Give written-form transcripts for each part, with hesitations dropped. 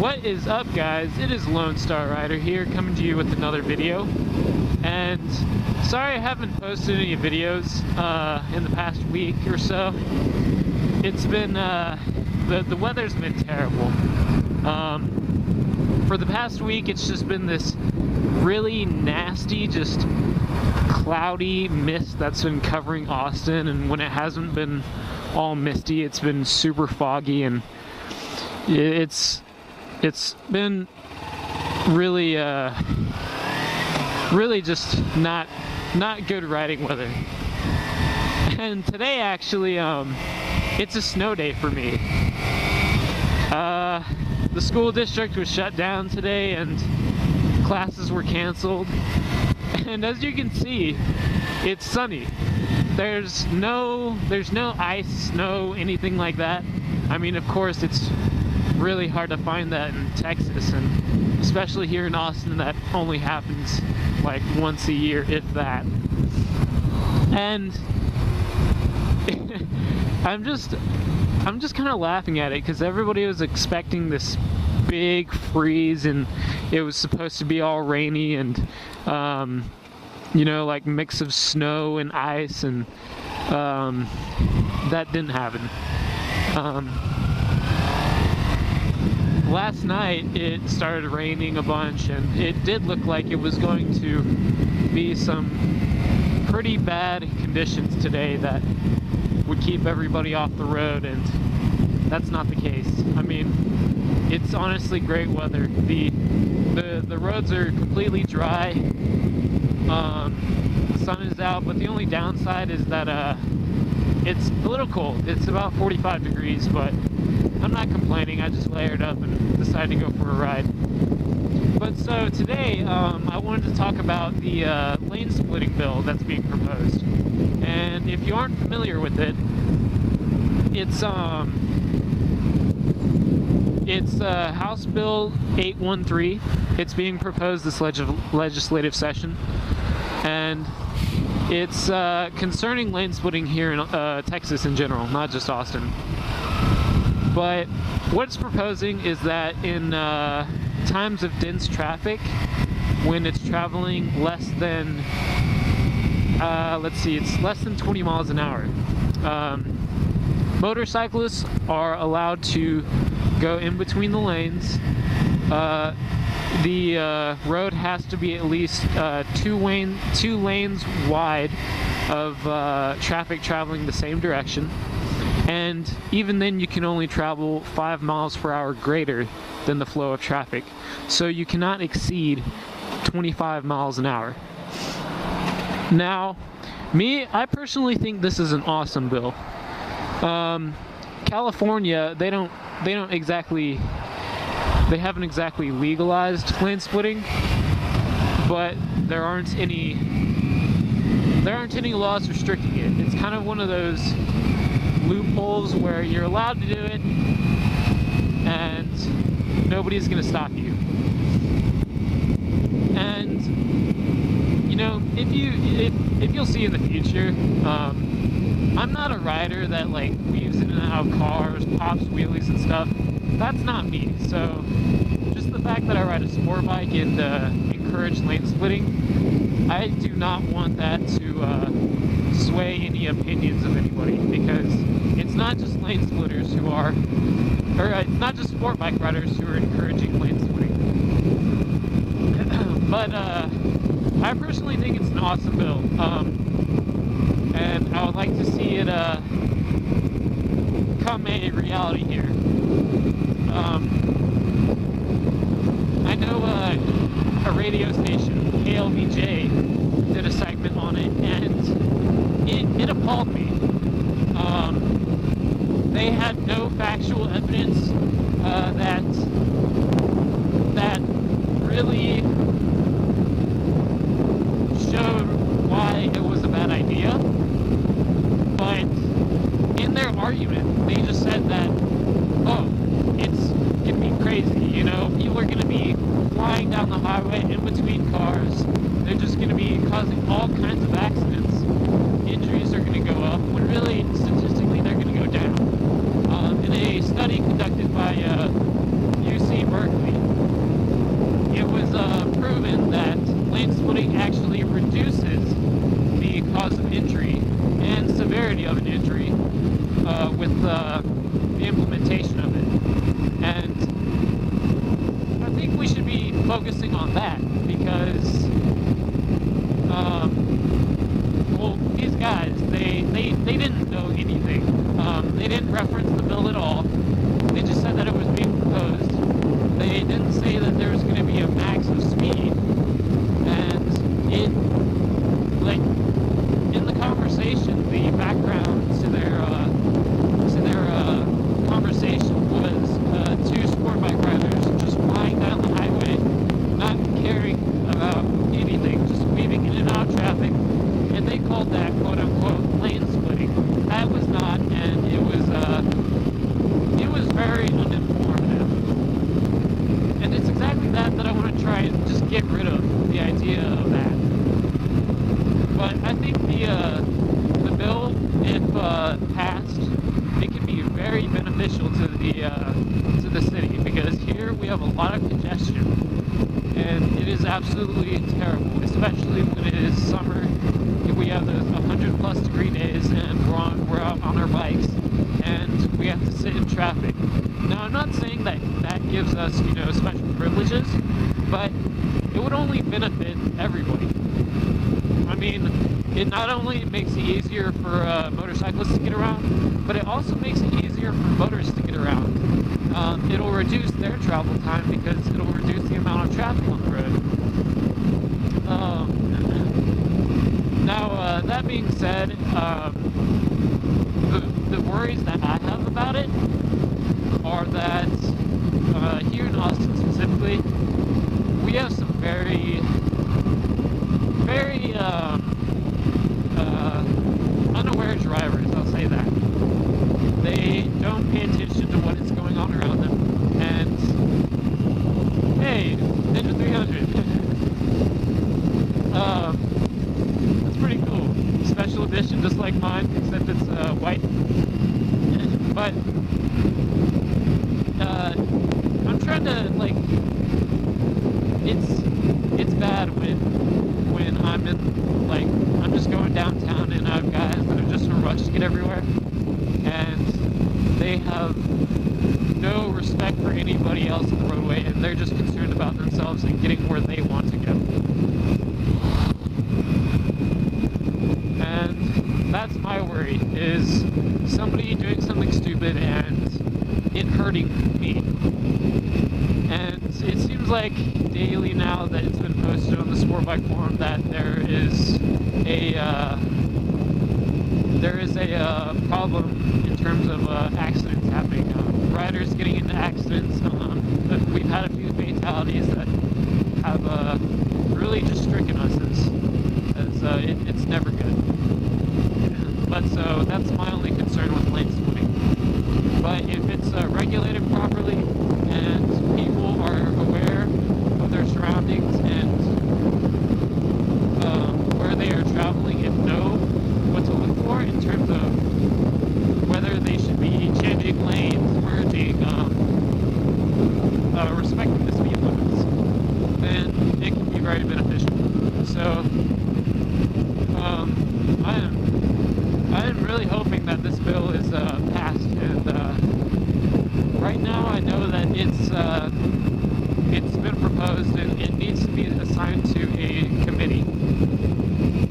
What is up, guys? It is Lone Star Rider here, coming to you with another video. And sorry I haven't posted any videos in the past week or so. It's been the weather's been terrible. For the past week, it's just been this really nasty, just cloudy mist that's been covering Austin, and when it hasn't been all misty, it's been super foggy, and it's been really really just not good riding weather. And today actually it's a snow day for me. The school district was shut down today and classes were canceled, and as you can see, it's sunny. There's no ice, snow, anything like that. I mean, of course, it's really hard to find that in Texas, and especially here in Austin, that only happens like once a year, if that. And I'm just kind of laughing at it because everybody was expecting this big freeze, and it was supposed to be all rainy and you know, like mix of snow and ice, and that didn't happen. Last night it started raining a bunch, and it did look like it was going to be some pretty bad conditions today that would keep everybody off the road, and that's not the case. I mean, it's honestly great weather. The roads are completely dry. The sun is out, but the only downside is that it's a little cold. It's about 45 degrees, but I'm not complaining. I just layered up and decided to go for a ride. But so today, I wanted to talk about the lane splitting bill that's being proposed. And if you aren't familiar with it, it's House Bill 813. It's being proposed this legislative session, and it's concerning lane splitting here in Texas in general, not just Austin. But what it's proposing is that in times of dense traffic, when it's traveling less than, it's less than 20 miles an hour, motorcyclists are allowed to go in between the lanes. The road has to be at least two lanes wide of traffic traveling the same direction. And even then, you can only travel 5 miles per hour greater than the flow of traffic. So you cannot exceed 25 miles an hour. Now, I personally think this is an awesome bill. California, they haven't exactly legalized lane splitting, but there aren't any laws restricting it. It's kind of one of those loopholes where you're allowed to do it and nobody's going to stop you. And you know, if you'll see in the future, I'm not a rider that like weaves in and out of cars, pops wheelies and stuff. That's not me. So just the fact that I ride a sport bike and encourage lane splitting, I do not want that to sway any opinions of anybody, because it's not just lane splitters who are, it's not just sport bike riders who are encouraging lane splitting. But I personally think it's an awesome bill, and I would like to see it become a reality here. I know a radio station, KLVJ, did a segment on it, and it appalled me. They had no factual evidence that really showed why it was a bad idea. But in their argument, they just said that, oh, it's gonna be crazy, you know, people are gonna be flying down the highway in between cars, they're just gonna be causing all kinds of accidents, injuries are gonna go up, when really, statistically, they're gonna go down. In a study conducted by UC Berkeley, focusing on that because, well, these guys, they didn't know anything. They didn't reference the bill at all. They just said that it was being proposed. They didn't say that there was going to be a max of speed. And it, like, in the conversation, the background to their conversation was two sport bike riders just flying down the highway, not caring about anything, just weaving in and out of traffic, and they called that quote-unquote lane splitting. That was not, and it was very uninformative. And it's exactly that I want to try and just get rid of, the idea of that. But I think the bill, if passed, it can be very beneficial to the city, because here we have a lot of congestion, and it is absolutely terrible, especially when it is summer. We have those 100+ degree days, and we're out on our bikes, and we have to sit in traffic. Now, I'm not saying that gives us, special privileges, but it would only benefit everybody. I mean, it not only makes it easier for motorcyclists to get around, but it also makes it easier for motorists to get around. It'll reduce their travel time because it'll reduce the amount of traffic on the road. Now, that being said, the worries that I have about it are that here in Austin specifically, we have some very unaware drivers, I'll say that. They don't pay attention to what is going on around them, and hey, Ninja 300. That's pretty cool. Special edition, just like mine, except it's white. But I'm trying to, like, it's bad when I'm in, like, I'm just going downtown and I have guys that are just in a rush to get everywhere, and they have no respect for anybody else on the roadway, and they're just concerned about themselves and getting where they want to go. And that's my worry, is somebody doing something stupid and it hurting me. And it seems like daily now that it's been posted on the Sport Bike Forum that there is a problem in terms of accidents happening. Riders getting into accidents. We've had a few fatalities that have really just stricken us as it's never good. But so that's my only concern with lane splitting. But if it's regulated properly and people are aware of their surroundings and where they are traveling and know what to look for in terms of whether they should be changing lanes, merging, respecting the speed limits, then it can be very beneficial. So I am really hoping that this bill is passed, and right now I know that it's been proposed and it needs to be assigned to a committee,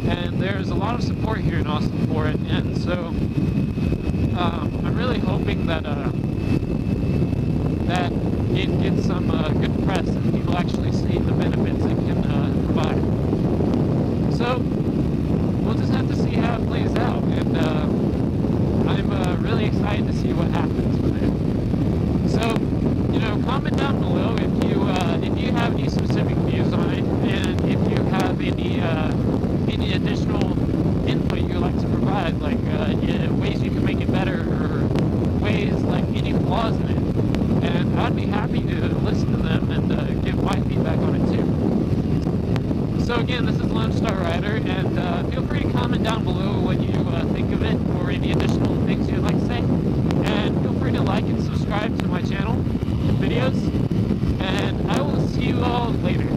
and there's a lot of support here in Austin for it, and so I'm really hoping that that it gets some good press and people actually see the benefits it can provide. So we'll just have to see how it plays out, and I'm really excited to see what happens with it. So, comment down below if you have any specific views on it, and if you have any additional input you'd like to provide, like ways you can make it better, or ways, like, any flaws in it. And I'd be happy to listen to them and give my feedback on it too. So again, this is Lone Star Rider, and feel free to comment down below what you think of it, or any additional things you'd like to say. And feel free to like and subscribe to my channel videos, and I will see you all later.